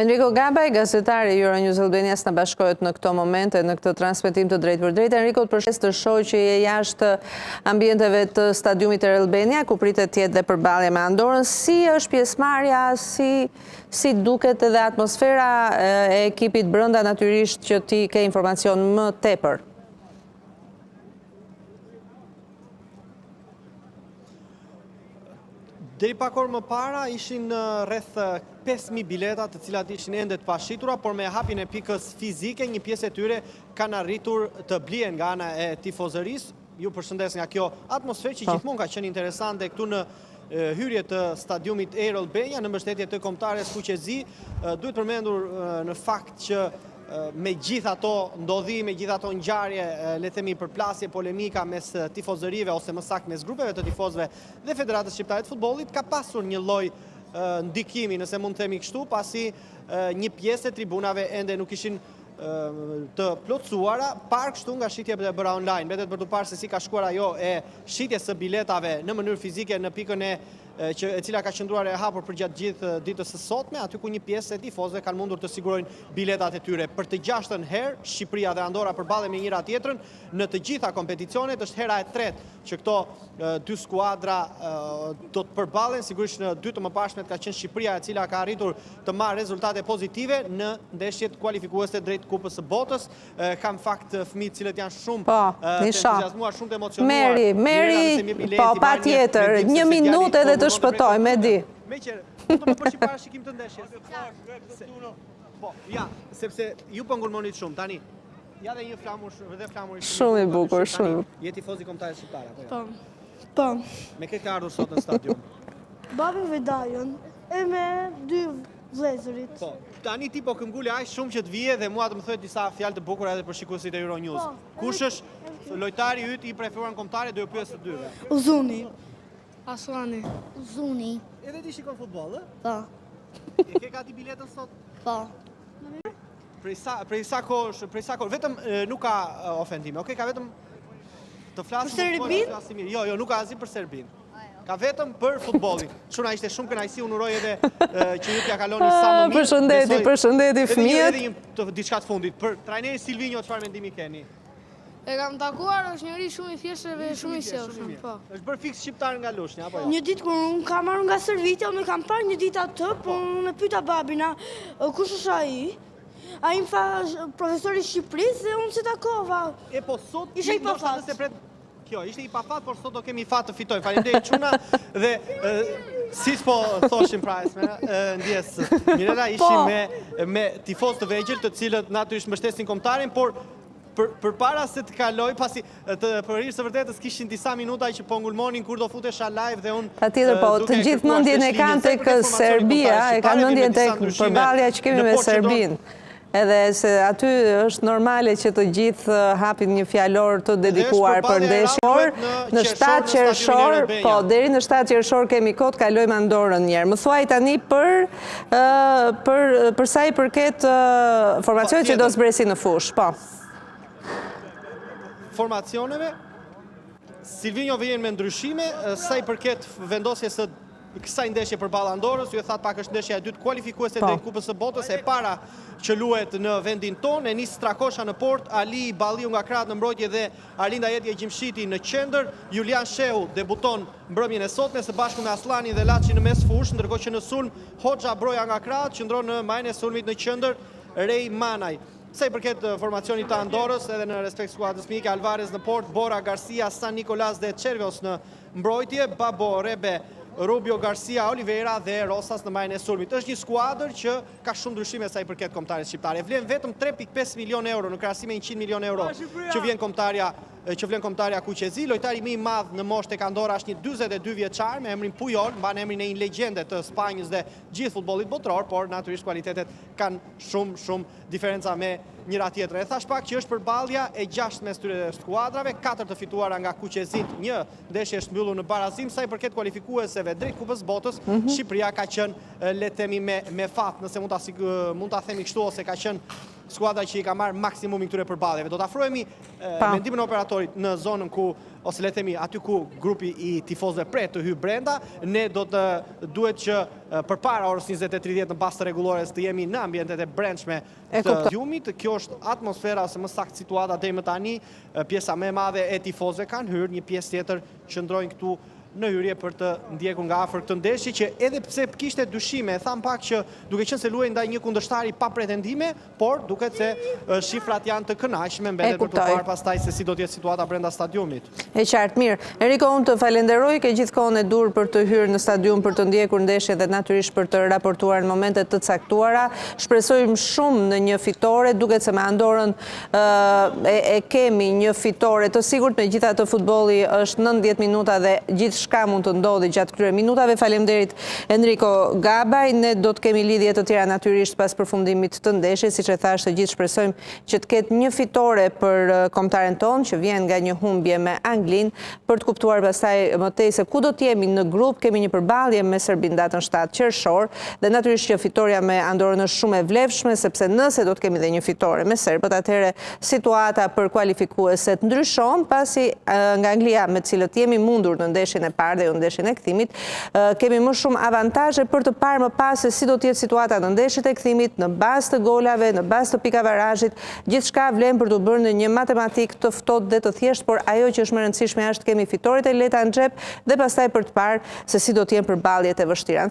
Enrico Gabaj, gazetari i Euronews Albanias, në bashkohet në këto momente në këtë transmetim të drejtë për drejtë. Enrico, të përshës të shohë që je jashtë ambienteve të stadiumit Air Albania, ku pritet tjetë dhe përballje me Andorën. Si është pjesëmarrja, si duket edhe atmosfera e ekipit brenda, natyrisht që ti ke informacion më tepër? Deri pak orë më para ishin rreth 5.000 bileta, të cilat ishin ende të pashitura, por me hapjen e pikës fizike, një pjesë e tyre kanë arritur të blihen nga ana e tifozërisë. Ju përshëndes nga kjo atmosferë që gjithmonë ka qenë interesante këtu në hyrje të stadiumit Air Albania, në mbështetje të kombëtares Kuqezi. Duhet përmendur në fakt që me gjithë ato ndodhi, me gjithë ato ngjarje, le të themi përplasje, polemika mes tifozërive ose më saktë mes grupeve të tifozëve dhe Federatës Shqiptare të Futbollit, ka pasur një lloj ndikimi, nëse mund të themi kështu, pasi një pjesë e tribunave ende nuk ishin të plotësuara, parë kështu nga shitja e bëra online, mbetet për të parë se si ka shkuar ajo e shitjes së biletave në mënyrë fizike në pikën e cila ka qëndruar e hapur për gjatë gjithë ditës së sotme, aty ku një pjesë e tifozëve kanë mundur të sigurojnë biletat e tyre. Për të 6-ën herë, Shqipëria dhe Andora përballen me njëra tjetrën në të gjitha kompeticionet, është hera e tretë që këto dy skuadra do të përballen. Sigurisht në dy të mëparshmet ka qenë Shqipëria, e cila ka arritur të marrë rezultate pozitive në ndeshjet kualifikuese drejt Kupës së Botës. Kam fakt fëmijë të cilët janë shumë të entuziazmuar, shumë të emocionuar. Meri, po patjetër, një minutë edhe të shpëtoj, me di. Meqer, do të më përshi para shikim të ndeshjes. Po, ja, sepse ju po ngulmonit shumë, tani. Ja dhe një flamur, dhe flamur. Shumë i bukur, shumë. Je tifoz i kombëtares shqiptare, apo jo? Po. Me këtë ka ardhur sot në stadium? Babin Vedajon, e me dy vëllezërit. Po, tani ti po këmbgule aq shumë që të vije dhe mua të më thuhet disa fjalë të bukura edhe për shikuesit e Euronews. Kush është lojtari yt i preferuar kombëtare, do ju pyes të dyve. Uzuni. Aslani. Uzuni. Edhe ti shikon futboll, ë? Po. E ke gati biletën sot? Po. Prej sa kohësh, vetëm nuk ka ofendime, okay, ka vetëm të flasim për Serbin? Jo, nuk ka asnjë për Serbin. Ka vetëm për futbollin. Çuna ishte shumë kënaqësi, unë uroj edhe që ju t'ja kaloni sa më mirë. Përshëndeti fëmijët. Edhe diçka të fundit për trajnerin Silvinjo, çfarë mendimi keni? E kam takuar, është njëri shumë i thjeshtë dhe shumë i sjellshëm, po. Është bërë fiks shqiptar nga Lushnja, apo jo? Një ditë kur unë kam marrë nga servitja, unë kam parë një ditë atë, po unë e pyeta babina, kush është ai? Ai më tha profesori i Shqipërisë dhe unë se takova. E po sot ishte i pafat. Kjo, ishte i pafat, por sot do kemi fat të fitoj. Faleminderit çuna dhe si po thoshim pra ndjes. Mirëra ishim me tifoz të vegjël, të cilët natyrisht mbështesin kombëtarin, por përpara se të kaloj, pasi të përrirë së vërtetës kishin disa minuta që po ngulmonin kur do futesha live dhe unë... Patjetër, po, të gjithë mendjen e kanë tek Serbia, e kanë mendjen tek përballja që kemi me Serbinë. Edhe se aty është normale që të gjithë hapin një fjalor të dedikuar për ndeshjen. Në 7 qershor, po, deri në 7 qershor kemi kohë të kalojmë Andorën një herë. Më thuaj tani për sa i përket formacionit që do zbresi në fushë, po. Formacioneve, Silvinjo vjen me ndryshime, sa i përket vendosjes së kësaj ndeshje përballë Andorës, ju e thatë pak është ndeshja e dytë kualifikuese drejt Kupës së Botës, e para që luhet në vendin tonë, e nis Strakosha në port, Ali Balliu nga krahët në mbrojtje dhe Arlinda Jetje Gjimshiti në qendër. Julian Shehu debuton mbrëmjen e sotme së bashku me Aslanin dhe Laçi në mes fushë, ndërkohë që në sulm Hoxha Broja nga krahët qëndron në majën e sulmit në qendër Rej Manaj. Sa i përket formacionit të Andorës, edhe në respekt skuadrës mike, Alvarez në port, Bora, Garcia, San Nicolas dhe Çervios në mbrojtje, Babo, Rebe, Rubio, Garcia, Oliveira dhe Rosas në majën e sulmit. Është një skuadër që ka shumë ndryshime sa i përket kombëtares shqiptare. Vlen vetëm 3.5 milion euro në krahasim me 100 milion euro që vlen kombëtarja Kuqezi. Lojtari më i madh në moshë tek Andora është një 42 vjeçar me emrin Pujol, mban emrin e një legjende të Spanjës dhe gjithë futbollit botror, por natyrisht kualitetet kanë shumë diferenca me njëra tjetrën. E thash pak që është përballja e 6 mes tyre skuadrave, 4 të fituara nga Kuqezit, një ndeshje është mbyllur në barazim. Sa i përket kualifikueseve drejt Kupës Botës, Shqipëria ka qenë le të themi me fat, nëse mund ta themi kështu, ose ka qenë skuadra që i ka marrë maksimumin këtyre përballjeve. Do të afrohemi mendimin e operatorit në zonën ku, ose le të themi aty ku grupi i tifozëve pret të hyjë brenda, ne duhet që përpara orës 20:30 në bazë të rregullores të jemi në ambientet e brendshme të stadiumit. Kjo është atmosfera, ose më saktë situata deri më tani. Pjesa më e madhe e tifozëve kanë hyrë, një pjesë tjetër qëndrojnë këtu në hyrje për të ndjekur nga afër këtë ndeshje, që edhe pse kishte dyshime, tham pak që duke qenë se luajë ndaj një kundërshtari pa pretendime, por duket se shifrat janë të kënaqshme, mbetet për të parë pastaj se si do të jetë situata brenda stadiumit. E qartë, mirë. Enrico, unë të falenderoj, ke gjithkohën e dur për të hyrë në stadium për të ndjekur ndeshje dhe natyrisht për të raportuar në momentet të caktuara. Shpresojmë shumë në një fitore, duket se me Andorën e kemi një fitore të sigurt, megjithatë futbolli është 90 minuta dhe shka mund të ndodhi gjatë këtyre minutave. Faleminderit Enrico Gabaj. Ne do të kemi lidhje të tjera natyrisht pas përfundimit të ndeshjes, siç e thash, të gjithë shpresojmë që të ketë një fitore për kombëtaren tonë që vjen nga një humbje me Anglinë, për të kuptuar pastaj më tej se ku do të jemi në grup. Kemi një përballje me Serbinë datën 7 qershor dhe natyrisht që fitoria me Andorën është shumë e vlefshme, sepse nëse do të kemi edhe një fitore me serbët, atëherë situata për kualifikueset ndryshon, pasi nga Anglia, me të cilët jemi mundur në ndeshjen e parë dhe jo ndeshjen e kthimit, kemi më shumë avantazhe për të parë më pas se si do të jetë situata në ndeshjet e kthimit, në bazë të golave, në bazë të pikavarazhit. Gjithçka vlen për të bërë në një matematikë të ftohtë dhe të thjeshtë, por ajo që është më e rëndësishme është kemi fitoret e lehta në xhep dhe pastaj për të parë se si do të jenë përballjet e vështira.